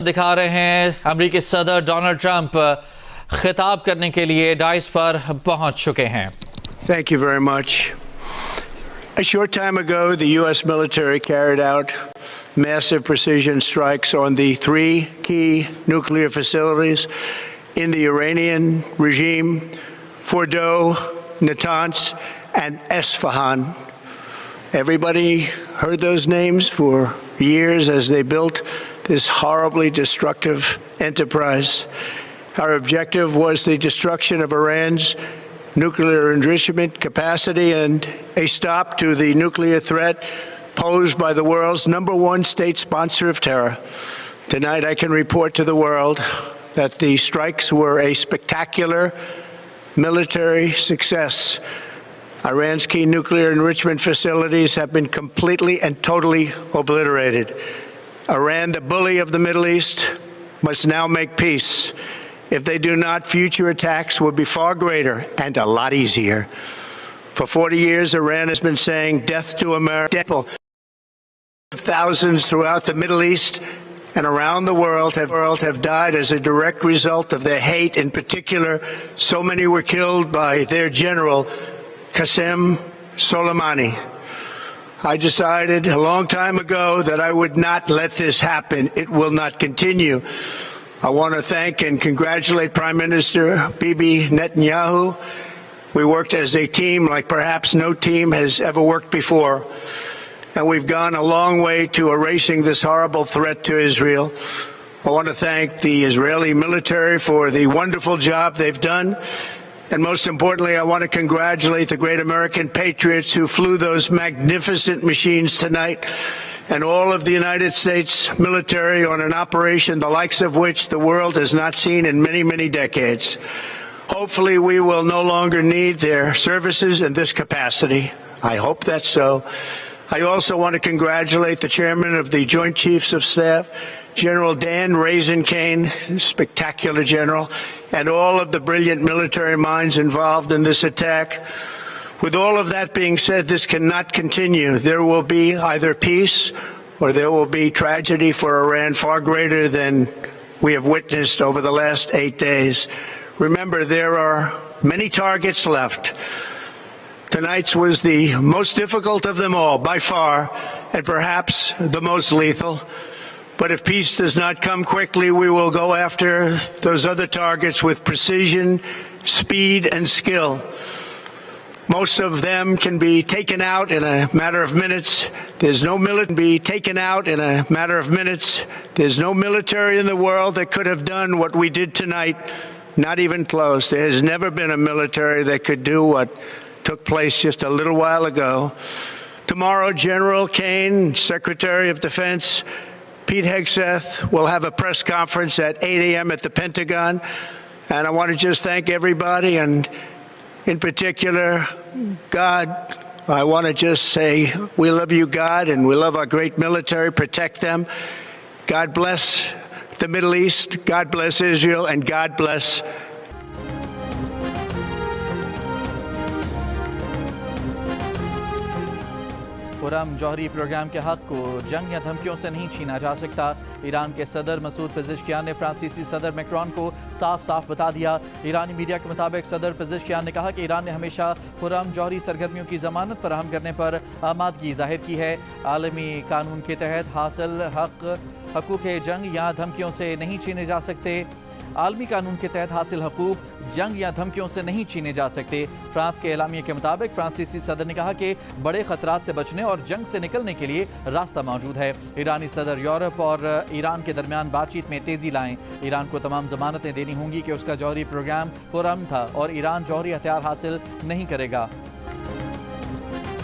दिखा रहे हैं अमेरिकी सदर डोनाल्ड ट्रंप खिताब करने के लिए डाइस पर पहुंच चुके हैं। Thank you very much. A short time ago, the U.S. military carried out massive precision strikes on the three key nuclear facilities in the Iranian regime: Fordo, Natanz, and Esfahan. Everybody heard those names for years as they built this horribly destructive enterprise. Our objective was the destruction of Iran's nuclear enrichment capacity and a stop to the nuclear threat posed by the world's #1 state sponsor of terror. Tonight, I can report to the world that the strikes were a spectacular military success. Iran's key nuclear enrichment facilities have been completely and totally obliterated. Iran, the bully of the Middle East, must now make peace. If they do not, future attacks will be far greater and a lot easier. For 40 years, Iran has been saying death to America. Thousands throughout the Middle East and around the world have died as a direct result of their hate. In particular, so many were killed by their general, Qasem Soleimani. I decided a long time ago that I would not let this happen. It will not continue. I want to thank and congratulate Prime Minister Bibi Netanyahu. We worked as a team like perhaps no team has ever worked before. And we've gone a long way to erasing this horrible threat to Israel. I want to thank the Israeli military for the wonderful job they've done. And most importantly, I want to congratulate the great American patriots who flew those magnificent machines tonight, and all of the United States military on an operation the likes of which the world has not seen in many, many decades. Hopefully, we will no longer need their services in this capacity. I hope that's so. I also want to congratulate the chairman of the Joint Chiefs of Staff, General Dan Raisin Kane, spectacular general, and all of the brilliant military minds involved in this attack. With all of that being said, this cannot continue. There will be either peace or there will be tragedy for Iran far greater than we have witnessed over the last 8 days. Remember, there are many targets left. Tonight's was the most difficult of them all, by far, and perhaps the most lethal. But if peace does not come quickly, we will go after those other targets with precision, speed, and skill. Most of them can be taken out in a matter of minutes. There's no military in the world that could have done what we did tonight. Not even close. There has never been a military that could do what took place just a little while ago. Tomorrow, General Kane, Secretary of Defense Pete Hegseth, will have a press conference at 8 a.m. at the Pentagon. And I want to just thank everybody, and in particular, God. I want to just say we love you, God, and we love our great military. Protect them. God bless the Middle East. God bless Israel, and God bless Khurram Johri program के हक को जंग या धमकियों से नहीं छीना जा सकता। ईरान के सदर मसूद पेज़ेश्कियान ने फ्रांसीसी सदर मैक्रोन को साफ साफ बता दिया। ईरानी मीडिया के मुताबिक सदर पेज़ेश्कियान ने कहा कि ईरान ने हमेशा खुर्रम जौहरी सरगर्मियों की जमानत फराहम करने पर आमादगी जाहिर की है। आलमी कानून के तहत हासिल हकूक़ जंग या धमकियों से नहीं छीने जा सकते। आलमी कानून के तहत हासिल हकूक जंग या धमकियों से नहीं छीने जा सकते। फ्रांस के एलामिया के मुताबिक फ्रांसीसी सदर ने कहा कि बड़े खतरात से बचने और जंग से निकलने के लिए रास्ता मौजूद है। ईरानी सदर यूरोप और ईरान के दरमियान बातचीत में तेजी लाएं। ईरान को तमाम जमानतें देनी होंगी कि उसका जौहरी प्रोग्राम खुर्रम था और ईरान जौहरी हथियार हासिल नहीं करेगा।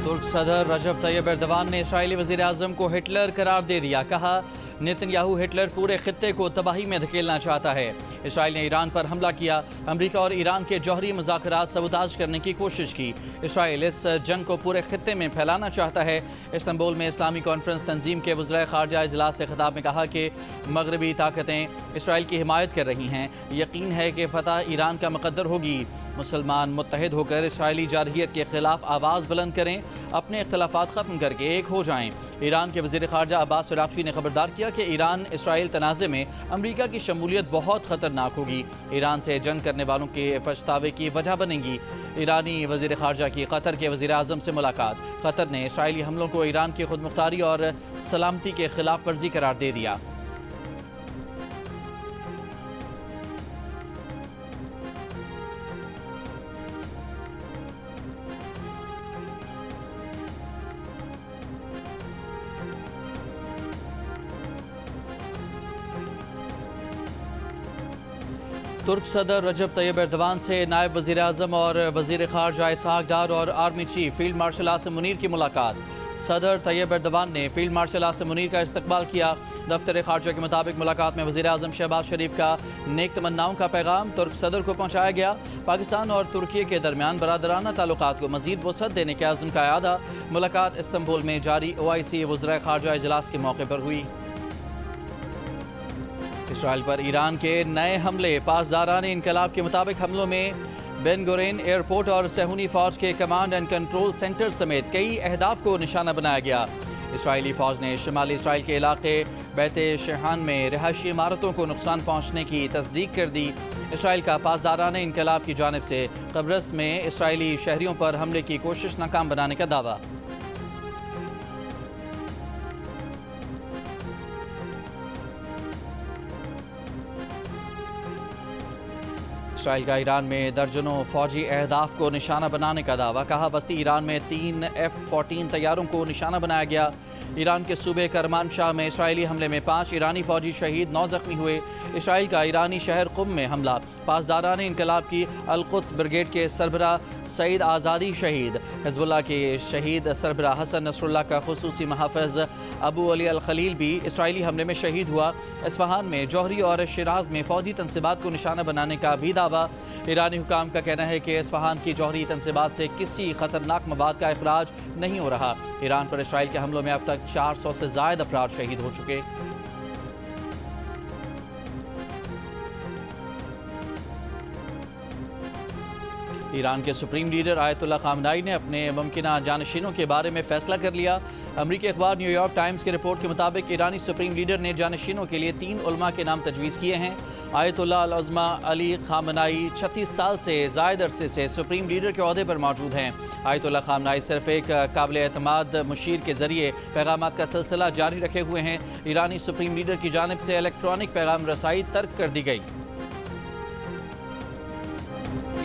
तुर्क सदर रजब तैयब एर्दोगान ने इस्राईली वज़ीर आज़म को हिटलर करार दे दिया। कहा, नेतन्याहू हिटलर पूरे खित्ते को तबाही में धकेलना चाहता है। इसराइल ने ईरान पर हमला किया। अमेरिका और ईरान के जौहरी मुज़ाकरात सबूताज करने की कोशिश की। इसराइल इस जंग को पूरे खित्ते में फैलाना चाहता है। इस्तांबुल में इस्लामी कॉन्फ्रेंस तंजीम के वज़ीर ख़ारजा इजलास से खिताब में कहा कि मगरबी ताकतें इसराइल की हिमायत कर रही हैं। यकीन है कि फतह ईरान का मुक़द्दर होगी। मुसलमान मुत्तहिद होकर इसराइली जारहियत के खिलाफ आवाज़ बुलंद करें, अपने इख्तलाफात ख़त्म करके एक हो जाएं। ईरान के वज़ीर ख़ारजा अब्बास अराग़ची ने खबरदार किया कि ईरान इसराइल तनाज़े में अमरीका की शमूलियत बहुत ख़तरनाक होगी, ईरान से जंग करने वालों के पछतावे की वजह बनेगी। ईरानी वज़ीर ख़ारजा की कतर के वज़ीर आज़म से मुलाकात। कतर ने इसराइली हमलों को ईरान की खुदमुख्तारी और सलामती के खिलाफ वर्जी करार दे दिया। तुर्क सदर रजब तैयब एर्दवान से नायब वज़ीर आज़म और वज़ीर ख़ारजा इसहाक डार और army chief field marshal Asim Munir की मुलाकात। सदर तैयब एर्दवान ने फील्ड मार्शल आसिम मुनीर का इस्तकबाल किया। दफ्तर ख़ारजा के मुताबिक मुलाकात में वज़ीर आज़म शहबाज शरीफ का नेक तमन्नाओं का पैगाम तुर्क सदर को पहुँचाया गया। पाकिस्तान और तुर्की के दरमियान बरादराना ताल्लुकात को मज़ीद वसअत देने के आज़म का अयादा। मुलाकात इस्तंबुल में जारी OIC वज़राए ख़ारजा इजलास के मौके पर हुई। इसराइल पर ईरान के नए हमले। पासदाराने इनकलाब के मुताबिक हमलों में बेन गुरेन एयरपोर्ट और सेहूनी फौज के कमांड एंड कंट्रोल सेंटर समेत कई अहदाफ को निशाना बनाया गया। इसराइली फौज ने शुमाली इसराइल के इलाके बैत शेहान में रिहायशी इमारतों को नुकसान पहुँचने की तस्दीक कर दी। इसराइल का पासदाराने इनकलाब की जानिब से कब्रस में इसराइली शहरियों पर हमले की कोशिश नाकाम बनाने का दावा। इसराइल का ईरान में दर्जनों फौजी अहदाफ को निशाना बनाने का दावा। कहा बस्ती ईरान में 3 F-14 तैयारों को निशाना बनाया गया। ईरान के सूबे करमान शाह में इसराइली हमले में 5 ईरानी फौजी शहीद, 9 जख्मी हुए। इसराइल का ईरानी शहर कुम में हमला। पासदाराने इनकलाब की अल-कुद्स ब्रिगेड के सरबरा सईद आज़ादी शहीद। हिज़्बुल्लाह के शहीद सरबरा हसन नसरुल्लाह का खुसूसी महाफ़िज़ अबू अली अल खलील भी इसराइली हमले में शहीद हुआ। इस्फहान में जौहरी और शिराज में फौजी तनसीबात को निशाना बनाने का भी दावा। ईरानी हुकाम का कहना है कि इस्फहान की जौहरी तनसीबात से किसी खतरनाक मवाद का इखराज नहीं हो रहा। ईरान पर इसराइल के हमलों में अब तक 400 से ज़ायद अफराद शहीद हो चुके। ईरान के सुप्रीम लीडर आयतुल्लाह खामनाई ने अपने मुमकिना जानशीनों के बारे में फैसला कर लिया। अमरीकी अखबार न्यूयॉर्क टाइम्स की रिपोर्ट के मुताबिक ईरानी सुप्रीम लीडर ने जानशीनों के लिए 3 उलमा के नाम तजवीज़ किए हैं। आयतुल्लाह अल-उज़्मा अली खामनाई 36 साल से ज़ायद अरसे से सुप्रीम लीडर के ओहदे पर मौजूद हैं। आयतुल्लाह खामनाई सिर्फ एक काबिल एतमाद मुशीर के ज़रिए पैगामात का सिलसिला जारी रखे हुए हैं। ईरानी सुप्रीम लीडर की जानिब से इलेक्ट्रॉनिक पैगाम रसाई तर्क कर दी गई।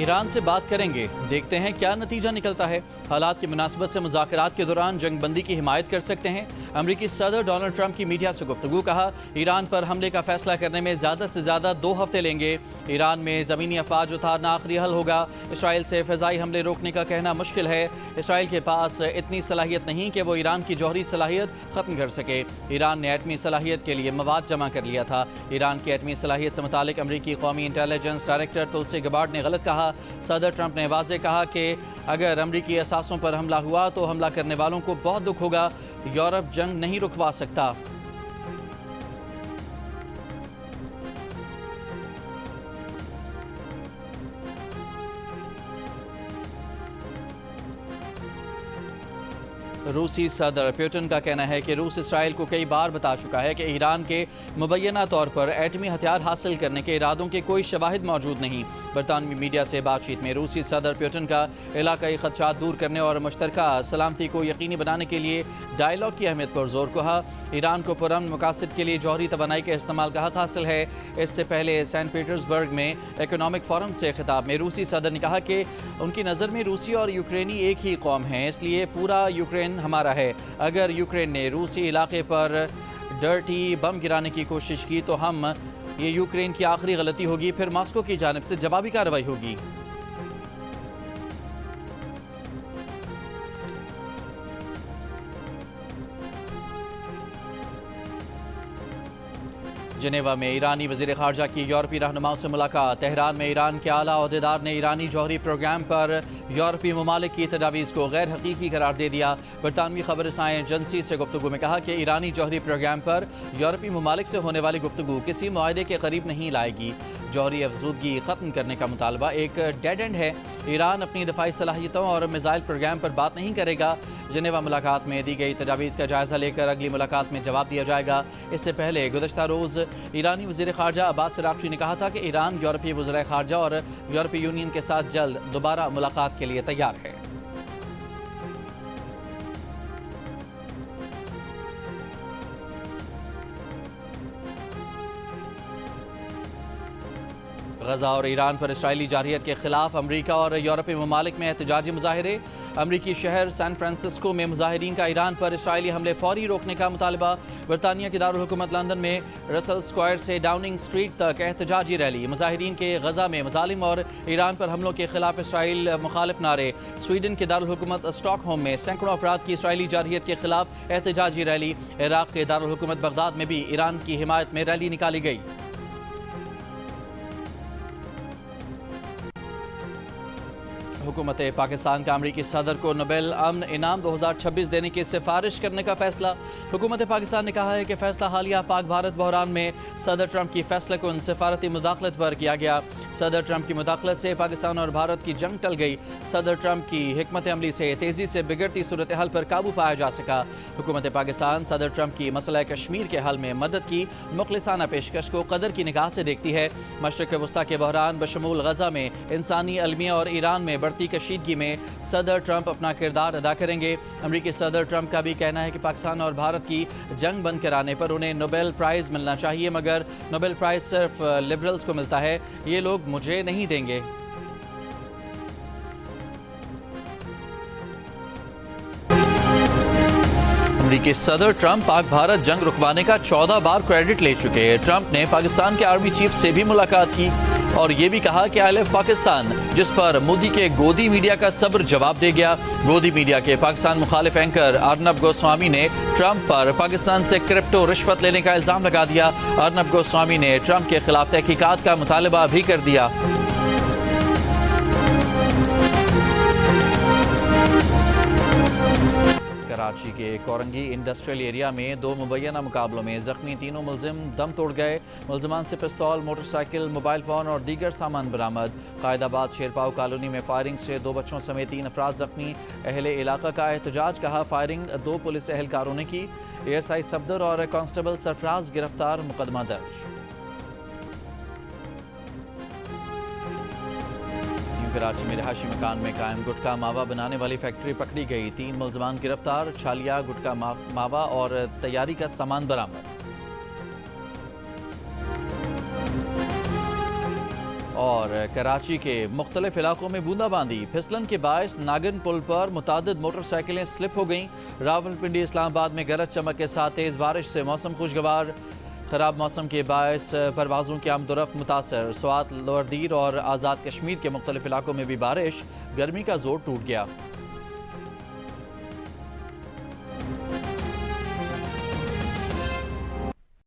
ईरान से बात करेंगे, देखते हैं क्या नतीजा निकलता है। हालात की मुनासबत से मुज़ाकरात के दौरान जंगबंदी की हिमायत कर सकते हैं। अमरीकी सदर डोनाल्ड ट्रंप की मीडिया से गुफ्तगू। कहा ईरान पर हमले का फैसला करने में ज़्यादा से ज़्यादा 2 हफ्ते लेंगे। ईरान में ज़मीनी अफवाज उतारना आखिरी हल होगा। इसराइल से फ़िज़ाई हमले रोकने का कहना मुश्किल है। इसराइल के पास इतनी सलाहियत नहीं कि वो ईरान की जौहरी सलाहियत ख़त्म कर सके। ईरान ने एटमी सलाहियत के लिए मवाद जमा कर लिया था। ईरान की एटमी सलाहियत से मुतालिक अमरीकी कौमी इंटेलिजेंस डायरेक्टर तुलसी गबार्ड ने गलत कहा। सदर ट्रंप ने वाज़े कहा कि अगर अमरीकी असासों पर हमला हुआ तो हमला करने वालों को बहुत दुख होगा। यूरोप जंग नहीं रुकवा सकता। रूसी सदर पुतिन का कहना है कि रूस इसराइल को कई बार बता चुका है कि ईरान के मुबैना तौर पर एटमी हथियार हासिल करने के इरादों के कोई शवाहिद मौजूद नहीं। बरतानवी मीडिया से बातचीत में रूसी सदर पुतिन का इलाकाई खदशात दूर करने और मुश्तरका सलामती को यकीनी बनाने के लिए डायलॉग की अहमियत पर जोर कहा। ईरान को पुरअमन मकासद के लिए जौहरी तवानाई के इस्तेमाल का हक हासिल है। इससे पहले सेंट पीटर्सबर्ग में इकोनॉमिक फोरम से खिताब में रूसी सदर ने कहा कि उनकी नज़र में रूसी और यूक्रेनी एक ही कौम हैं, इसलिए पूरा यूक्रेन हमारा है। अगर यूक्रेन ने रूसी इलाके पर डर्टी बम गिराने की कोशिश की तो ये यूक्रेन की आखिरी गलती होगी, फिर मॉस्को की जानिब से जवाबी कार्रवाई होगी। जिनेवा में ईरानी वज़ीर ख़ारजा की यूरोपीय रहनुमाओं से मुलाकात। तेहरान में ईरान के आला ओहदेदार ने ईरानी जौहरी प्रोग्राम पर यूरोपीय ममालिक की तजावीज़ को गैर हकीकी करार दे दिया। बरतानवी खबर रसाएं एजेंसी से गुफ्तगू में कहा कि ईरानी जौहरी प्रोग्राम पर यूरोपीय ममालिक से होने वाली गुफ्तगू किसी मुआहदे के करीब नहीं लाएगी। जौहरी अफजूदगी ख़त्म करने का मुतालबा एक डेड एंड है। ईरान अपनी दफाई सलाहियतों और मिसाइल प्रोग्राम पर बात नहीं करेगा। जिनेवा मुलाकात में दी गई तजावीज़ का जायज़ा लेकर अगली मुलाकात में जवाब दिया जाएगा। इससे पहले गुज़श्ता रोज़ ईरानी वज़ीर ख़ारजा अब्बास अराग़ची ने कहा था कि ईरान यूरोपीय वज़ीर ख़ारजा और यूरोपीय यूनियन के साथ जल्द दोबारा मुलाकात के लिए तैयार है। गजा और ईरान पर इसराइली जारहियत के खिलाफ अमरीका और यूरोपीय ममालिक में एहतजाजी मुजाहिरे। अमरीकी शहर सैन फ्रांसिस्को में मुजाहिरीन का ईरान पर इसराइली हमले फौरी रोकने का मुतालबा। बरतानिया की दारुल हुकूमत लंदन में रसल स्क्वायर से डाउनिंग स्ट्रीट तक एहतजाजी रैली। मुजाहिरीन के गजा में मजालिम और ईरान पर हमलों के खिलाफ इसराइल मुखालिफ नारे। स्वीडन के दारुल हुकूमत स्टॉकहोम में सैकड़ों अफराद की इसराइली जारहियत के खिलाफ एहतजाजी रैली। इराक के दारुल हुकूमत बगदाद में भी ईरान की हिमायत में रैली निकाली गई। हुकूमत पाकिस्तान का अमरीकी सदर को नोबेल अमन इनाम 2026 देने की सिफारिश करने का फैसला। हुकूमत पाकिस्तान ने कहा है कि फैसला हालिया पाक भारत बहरान में सदर ट्रंप की फैसले को सफारती मुदाखलत पर किया गया। सदर ट्रंप की मुदाखलत से पाकिस्तान और भारत की जंग टल गई। सदर ट्रंप की हिकमत अमली से तेजी से बिगड़ती सूरत हाल पर काबू पाया जा सका। हुकूमत पाकिस्तान सदर ट्रंप की मसला कश्मीर के हल में मदद की मुखलिसाना पेशकश को कदर की निगाह से देखती है। मशरक़ वस्ता के बहरान बशमूल गजा में इंसानी अलमिया और ईरान में बढ़ती कशीदगी में सदर ट्रंप अपना किरदार अदा करेंगे। अमरीकी सदर ट्रंप का भी कहना है कि पाकिस्तान और भारत की जंग बंद कराने पर उन्हें नोबेल प्राइज़ मिलना चाहिए, मगर नोबेल प्राइज़ सिर्फ लिबरल्स को मिलता है, ये लोग मुझे नहीं देंगे। अमरीकी सदर ट्रंप पाक भारत जंग रुकवाने का 14 बार क्रेडिट ले चुके हैं। ट्रंप ने पाकिस्तान के आर्मी चीफ से भी मुलाकात की और ये भी कहा कि आई लव पाकिस्तान, जिस पर मोदी के गोदी मीडिया का सब्र जवाब दे गया। गोदी मीडिया के पाकिस्तान मुखालिफ एंकर अर्नब गोस्वामी ने ट्रंप पर पाकिस्तान से क्रिप्टो रिश्वत लेने का इल्जाम लगा दिया। अर्नब गोस्वामी ने ट्रंप के खिलाफ तहकीकात का मुतालबा भी कर दिया। कराची के कोरंगी इंडस्ट्रियल एरिया में 2 मुबैना मुकाबलों में जख्मी 3 मुलजिम दम तोड़ गए। मुलजमान से पिस्तौल, मोटरसाइकिल, मोबाइल फ़ोन और दीगर सामान बरामद। कायदाबाद शेरपाव कॉलोनी में फायरिंग से 2 बच्चों समेत 3 अफराद जख्मी। अहले इलाका का एहतजाज, कहा फायरिंग 2 पुलिस एहलकारों ने की। ASI सफदर और कांस्टेबल सरफराज गिरफ्तार, मुकदमा दर्ज। कराची में रहायशी मकान में कायम गुटखा मावा बनाने वाली फैक्ट्री पकड़ी गई। 3 मुलजमान गिरफ्तार। छालिया, गुटखा मावा और तैयारी का सामान बरामद। और कराची के मुख्तलिफ इलाकों में बूंदाबांदी, फिसलन के बायस नागन पुल पर मुतादिद मोटरसाइकिलें स्लिप हो गईं। रावलपिंडी इस्लामाबाद में गरज चमक के साथ तेज़ बारिश से मौसम खुशगवार। खराब मौसम के बायस परवाज़ों की आमदोरफ्त मुतासर। स्वात, लोअर दीर और आज़ाद कश्मीर के मुख्तलिफ इलाकों में भी बारिश। गर्मी का जोर टूट गया।